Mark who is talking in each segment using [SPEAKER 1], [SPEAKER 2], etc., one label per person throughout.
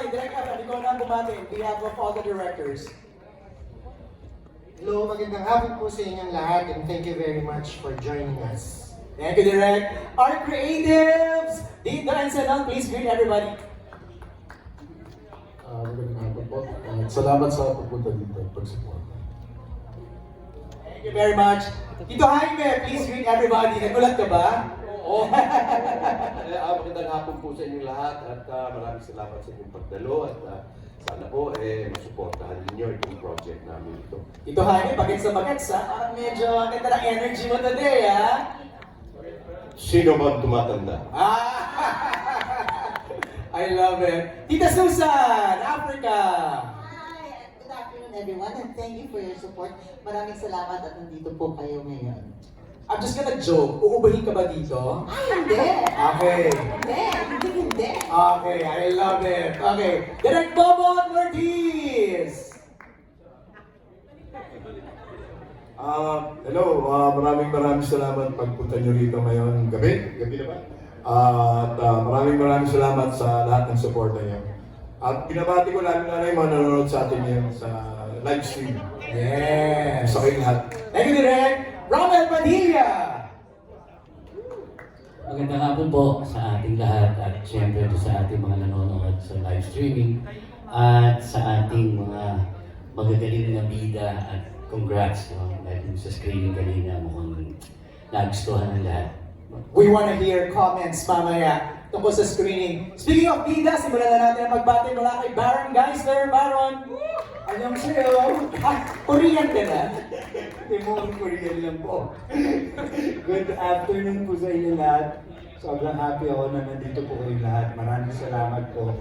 [SPEAKER 1] Direct F, ikaw na ang bumati on behalf of all the directors.
[SPEAKER 2] Hello, magandang hapon po sa inyong lahat and thank you very much for joining us.
[SPEAKER 1] Thank you, Direct. Our creatives, Dito and Sanang, please greet everybody.
[SPEAKER 3] Magandang hapon po. Salamat sa pagpunta dito at pag-support.
[SPEAKER 1] Thank you very much. Tito Jaime, please greet everybody. Nagulat ka ba? Oo.
[SPEAKER 4] Magandang hapon po sa inyong lahat at maraming salamat sa inyong pagdalo at sana po masuportahan ninyo itong project namin ito.
[SPEAKER 1] Tito Jaime, bagets sa bagets ha. Parang medyo ang ganda ng energy mo today ha.
[SPEAKER 4] Sino man tumatanda?
[SPEAKER 1] I love it. Tita Susan, Africa.
[SPEAKER 5] Hi, good afternoon everyone and thank you for your support. Maraming salamat at nandito po kayo ngayon.
[SPEAKER 1] I'm just gonna joke. Uubuhin ka ba dito?
[SPEAKER 5] Ay, hindi!
[SPEAKER 1] Okay.
[SPEAKER 5] Hindi.
[SPEAKER 1] Okay, I love it. Okay. Direct Bobo Ortiz.
[SPEAKER 3] Hello, maraming salamat pagpunta nyo rito ngayon gabi na ba? At maraming salamat sa lahat ng suporta niyo. At binabati ko lalo na yung mga nanonood sa atin ngayon sa live stream.
[SPEAKER 1] Yes.
[SPEAKER 3] Sa kayong lahat.
[SPEAKER 1] Thank you, Direct. Romel Padilla.
[SPEAKER 6] Magandang hapon po sa ating lahat at syempre sa ating mga nanonood sa live streaming at sa ating mga magagaling na bida at congrats dahil sa screening kanina mukhang nagustuhan ng lahat.
[SPEAKER 1] We want to hear comments mamaya tungkol sa screening. Speaking of bida, simulan na natin ang magbati mula kay Baron Geisler. Baron, anyong sa'yo. Korean ka na?
[SPEAKER 7] Hindi mo ang Korean lang po. Good afternoon po sa inyo lahat. Sobrang happy ako na nandito po kayong lahat. Maraming salamat po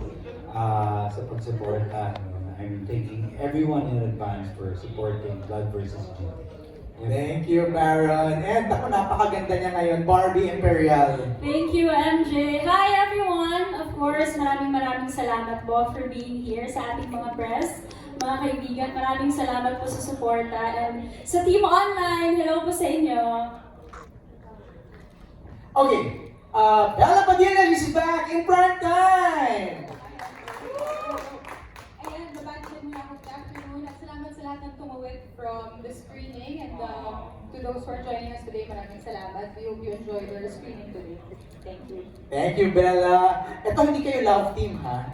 [SPEAKER 7] sa pagsuporta. I'm thanking everyone in advance for supporting Blood vs. Duty.
[SPEAKER 1] Thank you, Baron. And ako, napakaganda niya ngayon, Barbie Imperial.
[SPEAKER 8] Thank you, MJ. Hi, everyone! Of course, maraming salamat po for being here sa ating mga press. Mga kaibigan, maraming salamat po sa suporta. And sa Team Online, hello po sa inyo.
[SPEAKER 1] Okay, Bella Padilla is back in prime time!
[SPEAKER 9] Ayan, babati muna ako good afternoon at salamat sa lahat ng tumawid from the screening and to those who are joining us today, maraming salamat. We hope you enjoyed the screening today. Thank you.
[SPEAKER 1] Thank you, Bella. Ito, hindi kayo love team, ha?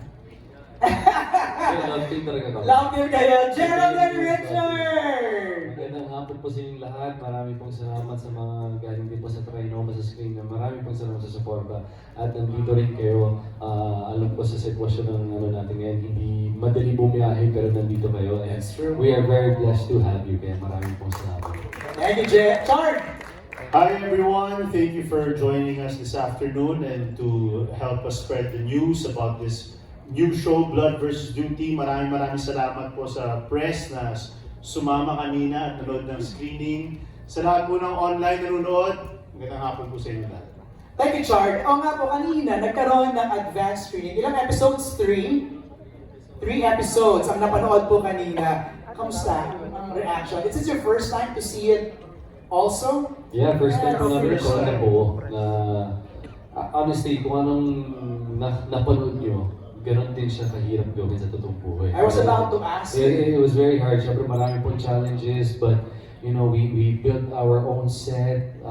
[SPEAKER 10] Love team talaga kami.
[SPEAKER 1] Love team kayo, Gerald and Richard!
[SPEAKER 10] Magandang hapon po sa inyong lahat. Marami pong salamat sa mga galing din po sa Trinoma sa screen. Marami pong salamat sa suporta. At nandito rin kayo. Alam ko sa sitwasyon ng natin ngayon, hindi madali bumiyahe pero nandito kayo. And
[SPEAKER 1] That's true.
[SPEAKER 10] we are very blessed to have you. Kaya maraming pong salamat.
[SPEAKER 1] Thank you, Chard!
[SPEAKER 11] Hi everyone, thank you for joining us this afternoon and to help us spread the news about this new show, Blood vs. Duty. Maraming salamat po sa press na sumama kanina at nanood ng screening. Sa lahat po ng online nanonood, magandang hapon po sa inyo lahat.
[SPEAKER 1] Thank you, Chard. Oo nga po, kanina, nagkaroon ng advanced screening. Ilang episodes? 3 episodes ang napanood po kanina. Kamusta ang reaction? Is this your first time to see it also?
[SPEAKER 10] Yeah, first time ko namin
[SPEAKER 1] First
[SPEAKER 10] ito na
[SPEAKER 1] time.
[SPEAKER 10] po na honestly, kung anong napanood nyo, ganon din siya kahirap gawin sa totoong buhay.
[SPEAKER 1] I was about to ask.
[SPEAKER 10] It was very hard. Siyempre marami pong challenges, but you know, we built our own set.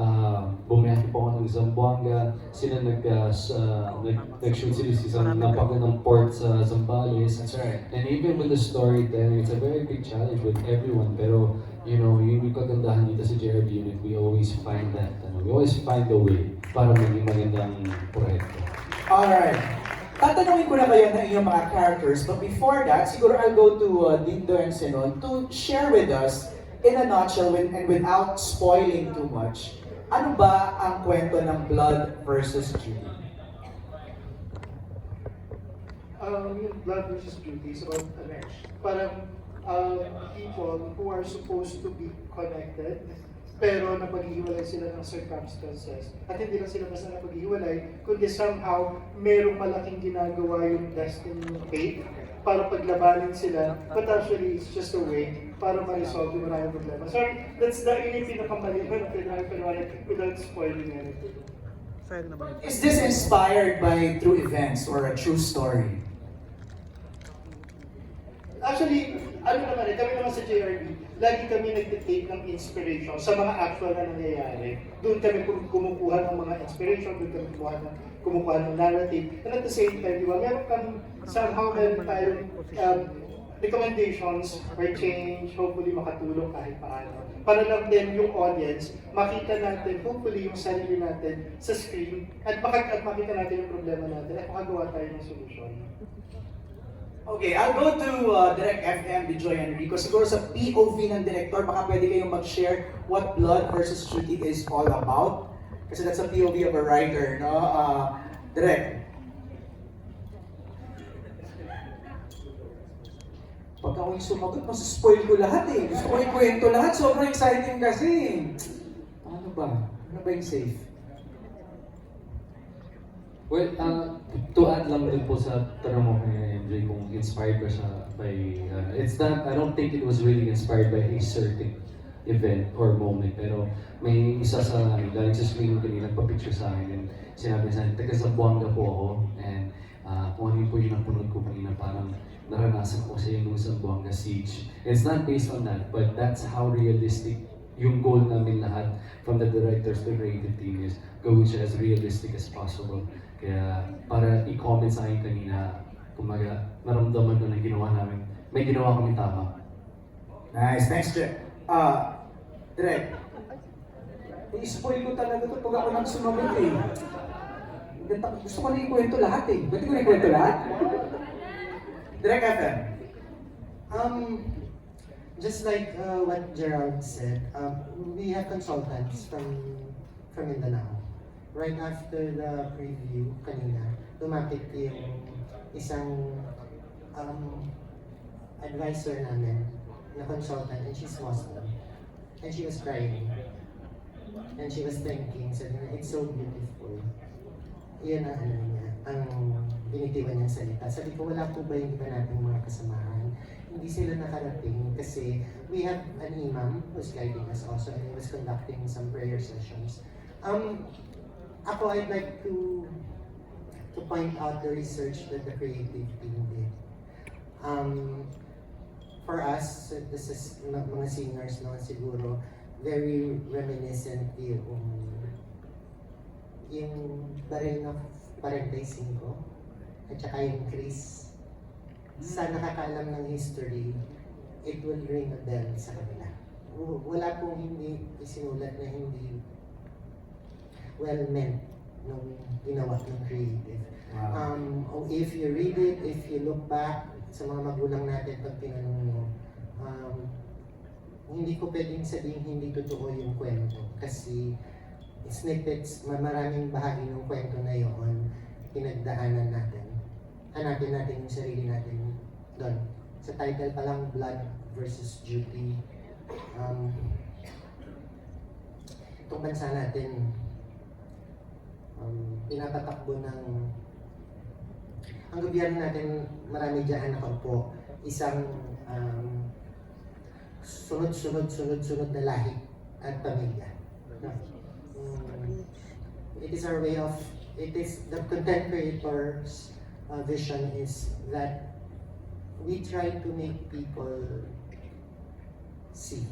[SPEAKER 10] Bumiyahe po ako ng Zamboanga. Sila nag-shoot sila sa napakagandang port sa Zambales.
[SPEAKER 1] That's right.
[SPEAKER 10] And even with the storytelling, it's a very big challenge with everyone. Pero, you know, yung kagandahan dito sa JRB unit, we always find that, we always find a way para maging magandang proyekto.
[SPEAKER 1] Alright. Tatanungin ko na kayo ng inyong mga characters, but before that, siguro I'll go to Dindo and Senon to share with us, in a nutshell and without spoiling too much, ano ba ang kwento ng Blood vs. Duty?
[SPEAKER 2] Yung Blood vs. Duty is about a marriage. Parang people who are supposed to be connected, pero napaghihiwalay sila ng circumstances. At hindi lang sila basta napaghihiwalay, kundi somehow merong malaking ginagawa yung destiny ng fate para paglabanin sila. But actually, it's just a way para ma-resolve yung maraming problema. Sorry, that's the yung pinakamali na pinag without spoiling anything.
[SPEAKER 1] Is this inspired by true events or a true story?
[SPEAKER 2] Actually, ano naman kami naman sa JRB, lagi kami nag-take ng inspiration sa mga actual na nangyayari. Doon kami kumukuha ng mga inspiration, doon kami kumukuha ng narrative. And at the same time, di ba, meron kami somehow meron tayong recommendations for change, hopefully makatulong kahit paano. Para lang din yung audience, makita natin, hopefully yung sarili natin sa screen, at makita natin yung problema natin, at makagawa tayo ng solusyon.
[SPEAKER 1] Okay, I'll go to Direct FM, Joy and Rico. Siguro sa POV ng director, baka pwede kayong mag-share what Blood versus Duty is all about. Kasi that's a POV of a writer, no? Direct. Pag ako yung sumagot, masaspoil ko lahat eh. Gusto ko yung kwento lahat. Sobrang exciting kasi. Paano ba? Ano ba yung safe?
[SPEAKER 10] Well, to add lang din po sa tanong mo kay MJ kung inspired ba siya by, it's not, I don't think it was really inspired by a certain event or moment, pero may isa sa, galing sa screen kanina, nagpa-picture sa akin, and sinabi sa akin, taga Zamboanga po ako, and kung ano po yung napunod ko kanina, parang naranasan ko sa yung Zamboanga siege. It's not based on that, but that's how realistic yung goal namin lahat from the directors to the creative team is going siya as realistic as possible. Kaya para i-comment sa akin kanina, kumaga, naramdaman ko na ginawa namin. May ginawa kami tama.
[SPEAKER 1] Nice, thanks, Jeff. Direct. I-spoil ko talaga ito pag ako nang sumagot eh. Gusto ko na ikwento lahat eh. Ba't ko na ikwento lahat? Direct FM.
[SPEAKER 12] Just like what Gerald said, we have consultants from Mindanao. Right after the preview kanina, lumapit yung isang advisor namin na consultant, and she's Muslim. And she was crying. And she was thinking, sabi niya, it's so beautiful. Iyan ang ano niya, ang binitiwan niyang salita. Sabi ko, wala po ba yung iba nating mga kasamahan? Hindi sila nakarating kasi we have an imam who's guiding us also, and he was conducting some prayer sessions. Ako, I'd like to point out the research that the creative team did. For us, this is mga singers naman siguro, very reminiscent yung baril ng Barangay 5 at saka yung Chris. Sa nakakaalam ng history, it will ring a bell sa kanila. Wala pong hindi isinulat na hindi well meant nung ginawa ng creative.
[SPEAKER 1] Wow.
[SPEAKER 12] If you read it, if you look back sa mga magulang natin pag tinanong mo, hindi ko pwedeng sabihin hindi totoo yung kwento kasi snippets, maraming bahagi ng kwento na yun, pinagdaanan natin. Hanapin natin yung sarili natin doon. Sa title pa lang, Blood versus Duty. Itong bansa natin, pinapatakbo ng ang gobyerno natin, marami dyan nakaupo, isang sunod-sunod na lahi at pamilya. It is our way of, it is the content creators vision is that we try to make people see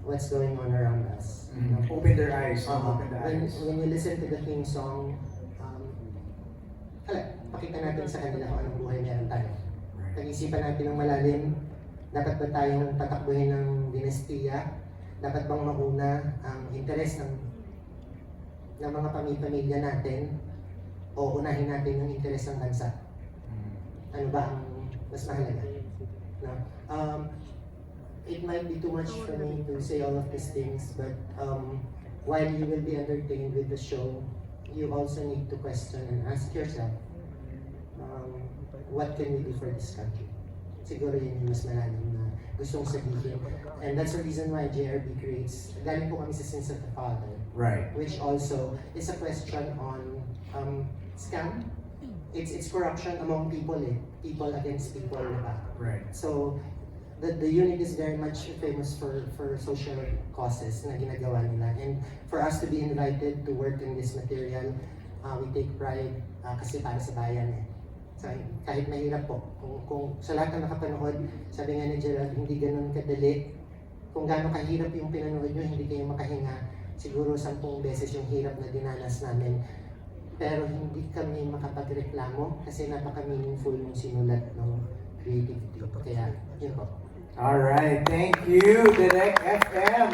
[SPEAKER 12] what's going on around us.
[SPEAKER 1] Open their eyes. Open the eyes.
[SPEAKER 12] When you listen to the theme song, pakita natin sa kanila kung anong buhay meron tayo. Pag-isipan natin ng malalim, dapat ba tayong tatakbuhin ng dinastiya? Dapat bang mauna ang interes ng mga pamilya natin o unahin natin yung interes ng bansa? Ano ba ang mas mahalaga? No? It might be too much for me to say all of these things, but while you will be entertained with the show, you also need to question and ask yourself, what can we do for this country? Siguro yun yung mas malalim na gustong sabihin. And that's the reason why JRB creates, galing po kami sa Sins of the Father.
[SPEAKER 1] Right.
[SPEAKER 12] Which also is a question on scam. It's corruption among people people against people, diba?
[SPEAKER 1] Right.
[SPEAKER 12] So, the unit is very much famous for social causes na ginagawa nila. And for us to be invited to work in this material, we take pride kasi para sa bayan kahit mahirap po. Kung sa lahat ng nakapanood, sabi nga ni Gerald, hindi ganun kadali. Kung gaano kahirap yung pinanood nyo, hindi kayo makahinga. Siguro 10 beses yung hirap na dinanas namin. Pero hindi kami makapagreklamo kasi napaka-meaningful yung sinulat ng creativity. Kaya, yun po.
[SPEAKER 1] Alright, thank you, Direct FM.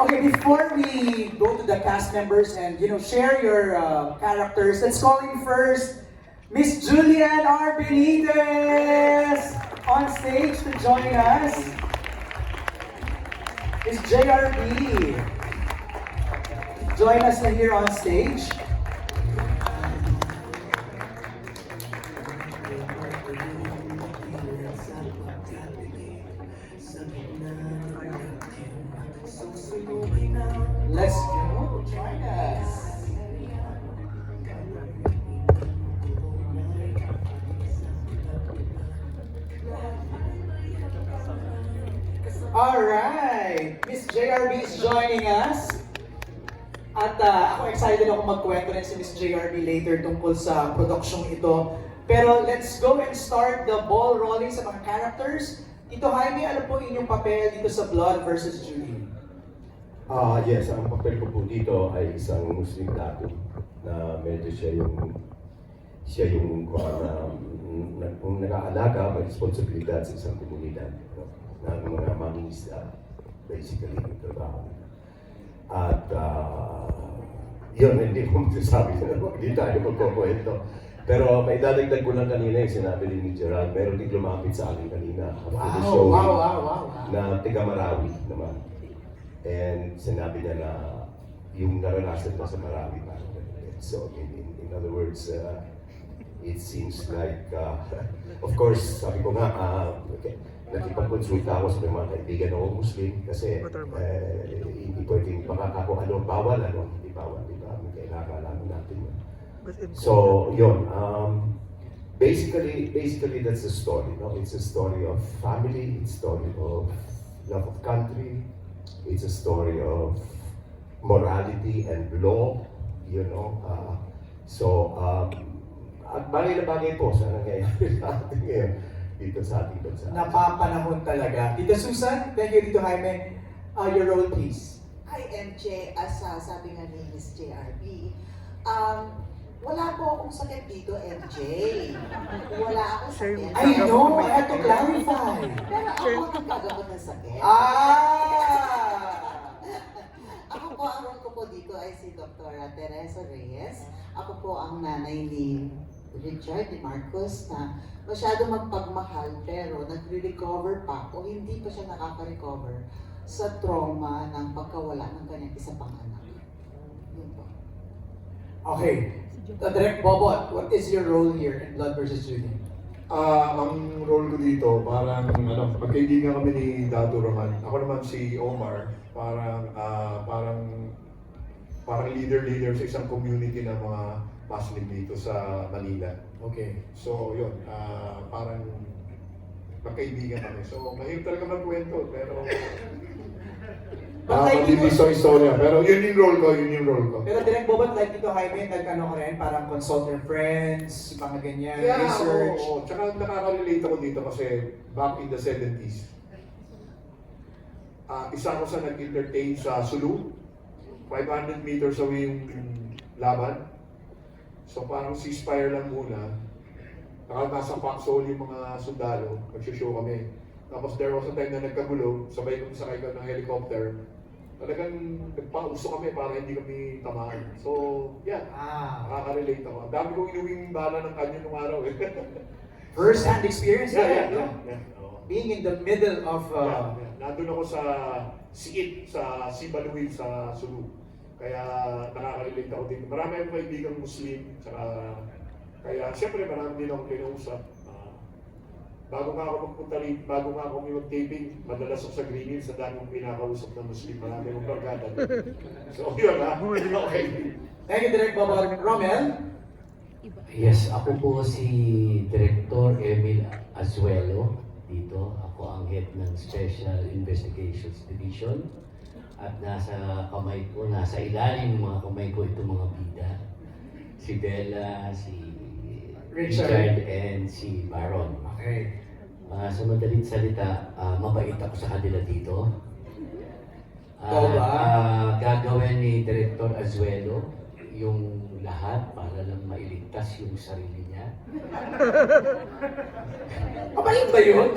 [SPEAKER 1] Okay, before we go to the cast members and share your characters, let's call in first Miss Julian R. Benitez on stage to join us. Miss JRB, join us na here on stage. Let's go, join us. Alright, Miss JRB is joining us. At ako excited ako magkwento rin si Miss JRB later tungkol sa produksyong ito. Pero let's go and start the ball rolling sa mga characters. Tito Jaime, ano po inyong papel dito sa Blood versus Judy?
[SPEAKER 4] Yes, ang papel ko po dito ay isang Muslim tattoo na medyo siya yung nag-aalaga, may responsibilidad sa isang komunidad na mga mangingisda, basically yung trabaho. At yun, hindi ko masasabi na hindi tayo magkukwento. Pero may dadagdag ko lang kanina yung sinabi ni Gerald, meron din lumapit sa akin kanina after the show na taga Marawi naman. And sinabi niya na yung naranasan na sa Marawi parang ganun. So in other words, it seems like, of course, sabi ko nga, nakipag-consulta ako sa mga kaibigan ng Muslim kasi hindi pwedeng baka ako bawal, hindi bawal, di ba? Kailangan natin yun. So, yun. Basically, that's the story. No? It's a story of family, it's a story of love of country, it's a story of morality and law, at bagay na bagay po sa nangyayari natin ngayon dito sa ating bansa.
[SPEAKER 1] Napapanahon talaga. Tita Susan, thank you, Tito Jaime. Your role, please.
[SPEAKER 5] Hi, MJ. As sabi nga ni Miss JRB, wala po akong sakit dito, MJ. Wala akong sakit.
[SPEAKER 1] I know, I have to clarify.
[SPEAKER 5] Pero ako ang nagkagawa ng sakit. Ako po, ang role ko po dito ay si Dr. Teresa Reyes. Ako po ang nanay ni Richard Di Marcos na masyado magpagmahal pero nagre-recover pa o hindi pa siya nakaka-recover sa trauma ng pagkawala ng kanyang isa pang anak. Yun po.
[SPEAKER 1] Okay. Direct Bobot, what is your role here in Blood versus Judy?
[SPEAKER 3] Ang role ko dito, parang magkaibigan kami ni Dato Roman. Ako naman si Omar, parang leader sa isang community ng mga Muslim dito sa Manila.
[SPEAKER 1] Okay.
[SPEAKER 3] So yun, parang magkaibigan kami. So mahirap talaga magkwento, pero nakakalinis sa istorya. Pero yun yung role ko.
[SPEAKER 1] Pero Direct Bobot, like Tito Jaime, nag-ano ka rin, parang consult your friends, mga ganyan, research.
[SPEAKER 3] Oo. Tsaka nakaka-relate ako dito kasi back in the 70s, isa ako sa nag-entertain sa Sulu, 500 meters away yung laban. So parang ceasefire lang muna. Nasa Foxhole yung mga sundalo, mag-show kami. Tapos there was a time na nagkagulo, sabay kami sakay ng helicopter. Talagang nagpauso kami para hindi kami tamaan. So, yeah, nakaka-relate ako. Ang dami kong inuwing bala ng kanyo nung araw eh.
[SPEAKER 1] First-hand experience?
[SPEAKER 3] Yeah.
[SPEAKER 1] Being in the middle of...
[SPEAKER 3] Nandun ako sa Siit, sa Sibaluit, sa Sulu. Kaya nakaka-relate ako dito. Marami akong kaibigang Muslim, kaya siyempre marami din akong kinausap. Bago nga ako mag-taping, madalas ako sa Green Hills, sa dami kong pinakausap na Muslim, marami akong barkada. So yun okay.
[SPEAKER 1] Thank you, Direct Bobot. Romel?
[SPEAKER 6] Yes, ako po si Director Emil Azuelo dito. Ako ang head ng Special Investigations Division. At nasa ilalim ng mga kamay ko itong mga bida. Si Bella, si
[SPEAKER 1] Richard.
[SPEAKER 6] and si Baron.
[SPEAKER 1] Okay.
[SPEAKER 6] Sa madaling salita, mabait ako sa kanila dito.
[SPEAKER 1] Ikaw ba?
[SPEAKER 6] Gagawin ni Director Azuelo yung lahat para lang mailigtas yung sarili niya.
[SPEAKER 1] Mabait ba yun?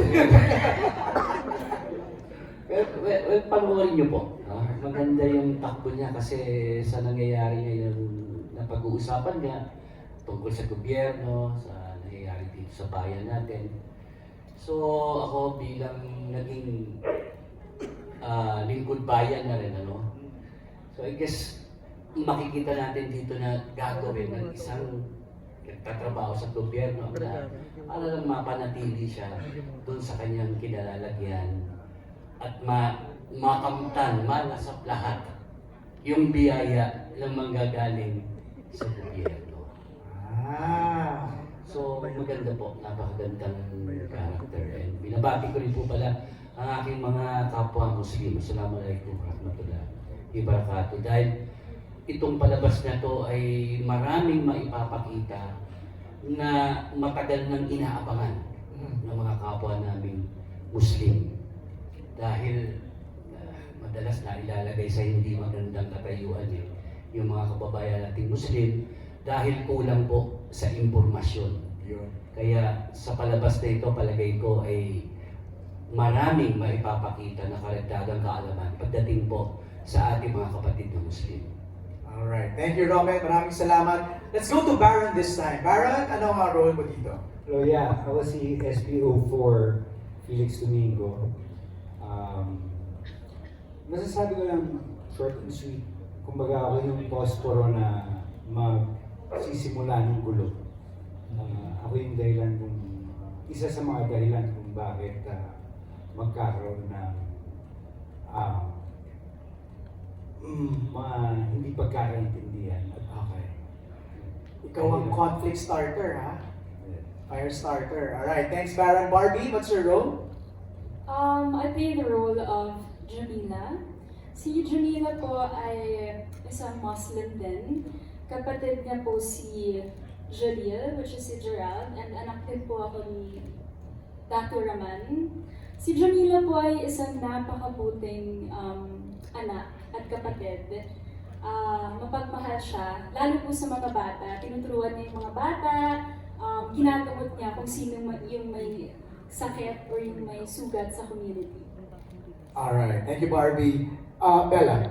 [SPEAKER 6] Well, panoorin niyo po. Maganda yung takbo niya kasi sa nangyayari ngayon na pag-uusapan niya tungkol sa gobyerno, sa nangyayari dito sa bayan natin. So ako bilang naging lingkod bayan na rin, ano? So I guess makikita natin dito na gagawin ng isang nagtatrabaho sa gobyerno na para lang mapanatili siya doon sa kanyang kinalalagyan at makamtan, malasap lahat yung biyaya ng manggagaling sa gobyerno. So maganda po, napakagandang character. And binabati ko rin po pala ang aking mga kapwa Muslim. Assalamualaikum warahmatullahi wabarakatuh. Dahil itong palabas na to ay maraming maipapakita na matagal nang inaabangan ng mga kapwa naming Muslim. Dahil madalas na ilalagay sa hindi magandang katayuan yung mga kababayan nating Muslim dahil kulang po sa impormasyon. Kaya sa palabas na ito, palagay ko ay maraming maipapakita na karagdagang kaalaman pagdating po sa ating mga kapatid na Muslim.
[SPEAKER 1] Alright. Thank you, Romet. Maraming salamat. Let's go to Baron this time. Baron, ano ang role mo dito?
[SPEAKER 7] So yeah, ako si SPO4 Felix Domingo. Masasabi ko lang short and sweet. Kumbaga ako yung posporo na magsisimula ng gulo. Ako yung dahilan kung isa sa mga dahilan kung bakit magkakaroon ng mga hindi pagkakaintindihan.
[SPEAKER 1] Okay. Ikaw ang conflict starter, ha? Fire starter. Alright. Thanks, Baron. Barbie, what's your role?
[SPEAKER 8] I play the role of Jamila. Si Jamila po ay isang Muslim din. Kapatid niya po si Jalil, which is si Gerald, and anak din po ako ni Dr. Raman. Si Jamila po ay isang napakabuting anak at kapatid. Mapagmahal siya, lalo po sa mga bata. Tinuturuan niya yung mga bata, ginagamot niya kung sino yung may sakit or yung may sugat sa community.
[SPEAKER 1] Alright. Thank you, Barbie. Bella.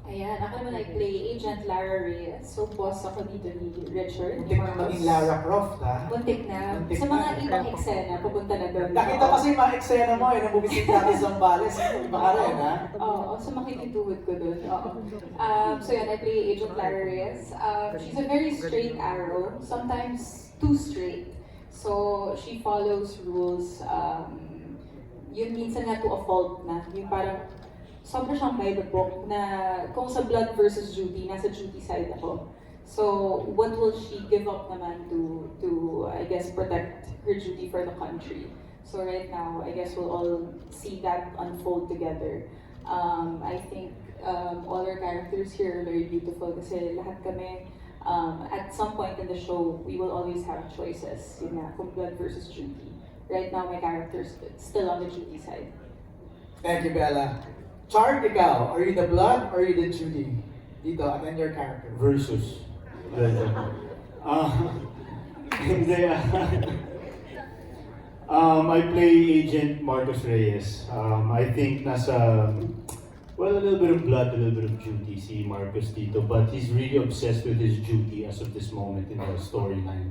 [SPEAKER 9] Ayan, ako naman ay play Agent Lara Reyes. So, boss ako dito ni Richard.
[SPEAKER 1] Muntik na maging Lara Croft, ha?
[SPEAKER 9] Muntik na.
[SPEAKER 1] Muntik
[SPEAKER 9] Sa mga
[SPEAKER 1] na.
[SPEAKER 9] ibang eksena, pupunta na doon.
[SPEAKER 1] Nakita kasi yung mga eksena mo, nung bumisit natin sa Zambales. Iba ka rin, ha?
[SPEAKER 9] Oo, so makikituhod ko doon. Oo. So yun, I play Agent Lara Reyes. She's a very straight arrow, sometimes too straight. So, she follows rules. Yun minsan nga to a fault na. Yung parang, sobrang siyang by the book na kung sa blood versus duty, nasa duty side ako. So, what will she give up naman to I guess, protect her duty for the country? So right now, I guess we'll all see that unfold together. I think all our characters here are very beautiful kasi lahat kami, at some point in the show, we will always have choices. Yun nga, kung blood versus duty. Right now, my character's still on the duty side.
[SPEAKER 1] Thank you, Bella. Chard, ikaw, are you the blood or are you the Judy? Dito, and your character.
[SPEAKER 11] Versus. Hindi. I play Agent Marcos Reyes. I think nasa, well, a little bit of blood, a little bit of duty si Marcos dito, but he's really obsessed with his duty as of this moment in the storyline.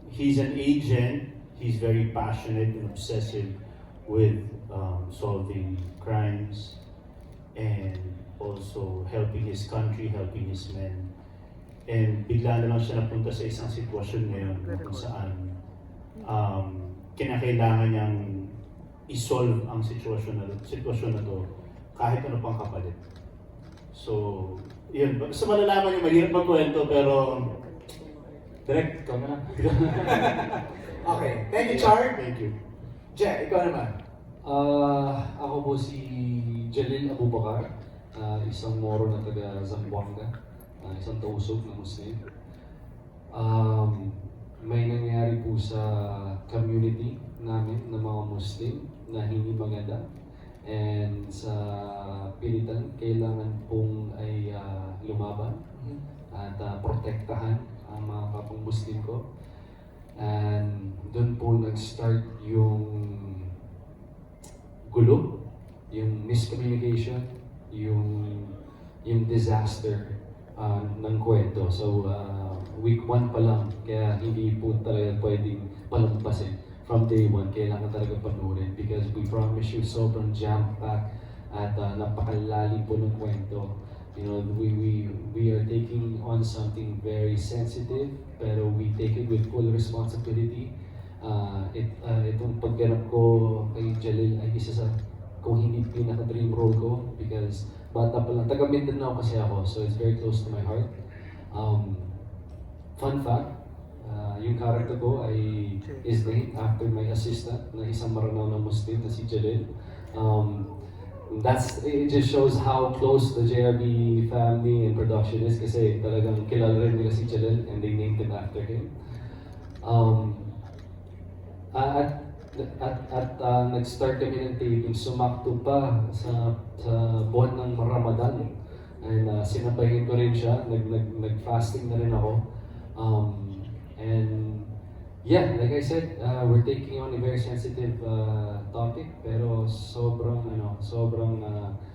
[SPEAKER 11] He's an agent. He's very passionate and obsessive with solving crimes and also helping his country, helping his men. And bigla na lang siya napunta sa isang sitwasyon ngayon kung saan kinakailangan niyang isolve ang sitwasyon na to kahit ano pang kapalit. So, yun. Sa malalaman niyo, mahirap magkwento pero direct, ikaw na lang.
[SPEAKER 1] Okay. Thank you, Chard.
[SPEAKER 11] Thank you.
[SPEAKER 1] Je, ikaw naman.
[SPEAKER 10] Ako po si Jalil Abubakar, isang Moro na taga Zamboanga, isang tausog na Muslim. may nangyari po sa community namin ng mga Muslim na hindi maganda. And sa pilitan, kailangan pong ay lumaban at protektahan ang mga kapong Muslim ko. And doon po nag-start yung gulo, yung miscommunication, yung disaster ng kwento. So, week 1 pa lang, kaya hindi po talaga pwedeng palampasin. From day 1, kailangan talaga panurin because we promise you sobrang jam-packed at napakalalim po ng kwento. You know, we are taking on something very sensitive, pero we take it with full responsibility. Itong pagganap ko kay Jalil ay isa sa, kung hindi pinaka-dream role ko because bata pa lang, taga Mindanao kasi ako, so it's very close to my heart. Fun fact, yung character ko is named after my assistant na isang Maranao na Muslim na si Jalil. It just shows how close the JRB family and production is kasi talagang kilala rin nila si Jalil and they named him after him. Nag-start kami ng taping, sumakto pa sa buwan ng Ramadan. And sinabayin ko rin siya, nag-fasting na rin ako. And yeah, like I said, we're taking on a very sensitive topic, pero sobrang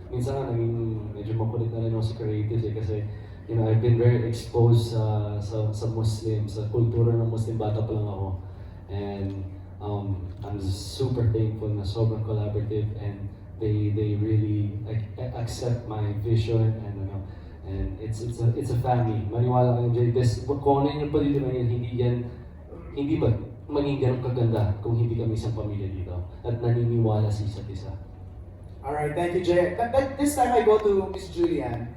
[SPEAKER 10] minsan nga naging medyo makulit na rin ako sa creatives kasi you know, I've been very exposed sa Muslim, sa kultura ng Muslim, bata pa lang ako. And I'm super thankful na sobrang collaborative and they really accept my vision and it's a family. Maniwala kayo, Jay, kung ano yung pa dito ngayon, hindi ba maging ganun kaganda kung hindi kami isang pamilya dito at naniniwala sa isa't isa.
[SPEAKER 1] Alright, thank you, Jay. But this time I go to Miss Julian.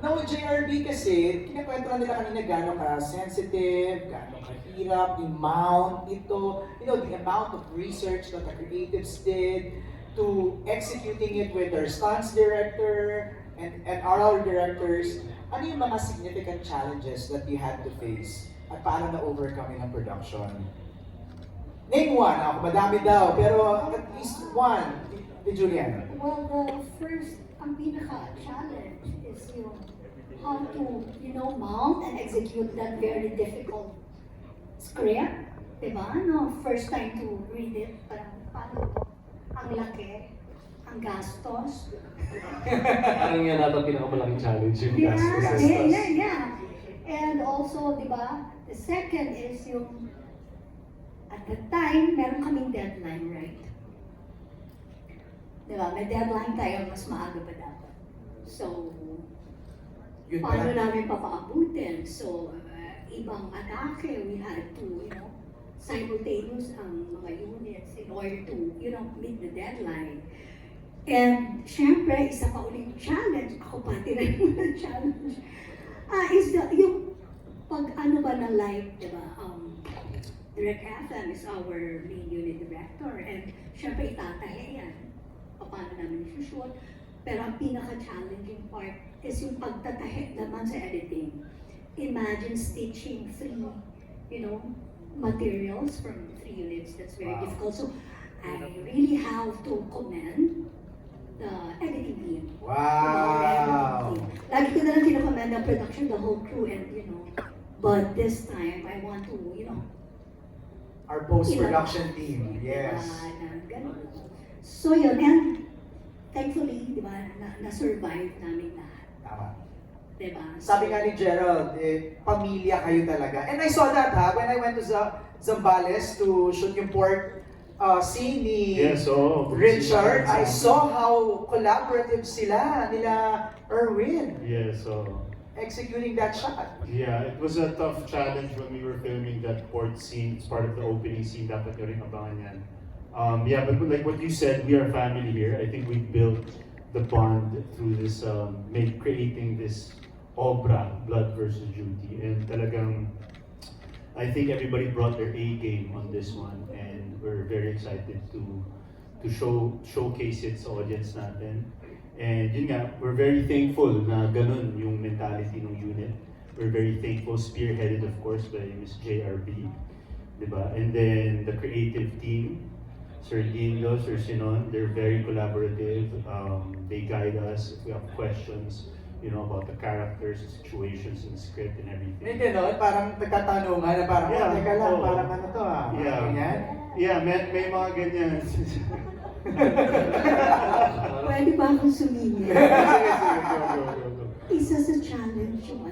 [SPEAKER 1] Now, JRB kasi, kinakwento lang nila kanina gano'n ka-sensitive, gano'n kahirap, yung amount ito, you know, the amount of research that the creatives did to executing it with their stunts director and RL directors. Ano yung mga significant challenges that you had to face at paano na-overcome ng production? Name one, ako madami daw, pero at least one. Julian.
[SPEAKER 13] Well, the first, ang pinaka-challenge is yung how to, mount and execute that very difficult script. Diba? No, first time to read it, parang paano to? Ang laki, ang gastos.
[SPEAKER 10] Parang yan natin pinakamalaking challenge yung gastos.
[SPEAKER 13] Yeah. And also, diba, the second is yung, at the time, meron kaming deadline, right? Diba, may deadline tayo, mas maaga pa dapat. So, paano namin papaabutin? So, ibang atake, we had to, simultaneous ang mga units in order to, meet the deadline. And, syempre, isa pa ulit challenge, ako pati rin muna challenge, is yung pag-ano ba na live, diba, Direct FM is our main unit director, and syempre itatahe yan, paano namin isushoot. Pero ang pinaka-challenging part is yung pagtatahe naman sa editing. Imagine stitching 3, materials from 3 units. That's very difficult. So I really have to commend the editing team.
[SPEAKER 1] Wow!
[SPEAKER 13] Lagi ko na lang kinakomend ang production, the whole crew, and but this time I want to,
[SPEAKER 1] Our post-production team, yes.
[SPEAKER 13] So yun, and thankfully, di ba, na-survive namin lahat.
[SPEAKER 1] Tama.
[SPEAKER 13] Diba?
[SPEAKER 1] Sabi nga ni Gerald, pamilya kayo talaga. And I saw that when I went to Zambales to shoot yung port scene ni Richard. I saw how collaborative sila, nila Erwin. Executing that shot.
[SPEAKER 11] Yeah, it was a tough challenge when we were filming that port scene. It's part of the opening scene. Dapat nyo rin abangan yan. But like what you said, we are family here. I think we built the bond through this, creating this obra, Blood versus Duty. And talagang, I think everybody brought their A game on this one. And we're very excited to showcase it sa audience natin. And yun nga, we're very thankful na ganun yung mentality ng unit. we're very thankful, spearheaded of course by Ms. JRB, diba? And then the creative team, Sir Dindo, Sir Sinon, they're very collaborative. They guide us if we have questions, about the characters, situations in the script and everything.
[SPEAKER 1] May gano'n, parang nagtatanungan na parang,
[SPEAKER 11] Yeah,
[SPEAKER 1] teka lang,
[SPEAKER 11] oo.
[SPEAKER 1] parang ano to ah.
[SPEAKER 11] Yeah.
[SPEAKER 1] Ganyan.
[SPEAKER 11] Yeah, may mga ganyan.
[SPEAKER 13] Pwede ba akong sumingit?
[SPEAKER 11] Sige, go, go.
[SPEAKER 13] Isa sa challenge yung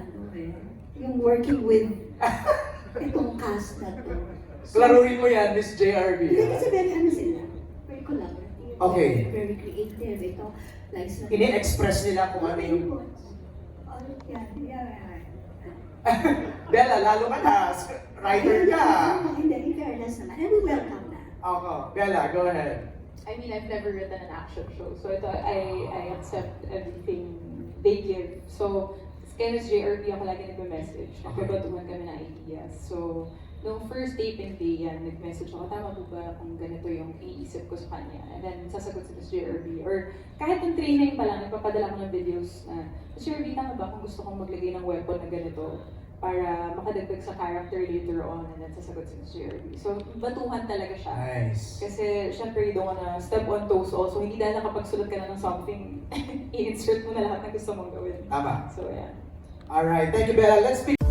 [SPEAKER 13] yung working with itong cast na to.
[SPEAKER 1] Klaruhin mo yan, Miss JRB.
[SPEAKER 13] Hindi kasi very sila, very collaborative,
[SPEAKER 1] Okay.
[SPEAKER 13] very creative. Ito, like sa...
[SPEAKER 1] Ini-express nila kung ano yung...
[SPEAKER 13] Yeah.
[SPEAKER 1] Bella, lalo ka na, writer ka.
[SPEAKER 13] Hindi, in fairness naman. And we welcome that.
[SPEAKER 1] Okay, Bella, go ahead.
[SPEAKER 9] I mean, I've never written an action show, so I accept everything they give. So, kay Ms. JRB ako lagi nagme-message. Nagkabatuhan kami ng ideas. So, nung first taping day yan, nag-message ako, tama po ba kung ganito yung iniisip ko sa kanya? And then, sasagot si Ms. JRB. Or kahit yung training pa lang, nagpapadala ko ng videos na, Ms. JRB, tama ba kung gusto kong maglagay ng weapon na ganito para makadagdag sa character later on, and then sasagot si Ms. JRB. So, batuhan talaga siya.
[SPEAKER 1] Nice.
[SPEAKER 9] Kasi, syempre, you don't wanna step on toes also. Hindi dahil nakapagsulat ka na ng something, i-insert mo na lahat na gusto mong gawin.
[SPEAKER 1] Tama.
[SPEAKER 9] So, yeah.
[SPEAKER 1] Alright, thank you, Bella. Let's speak.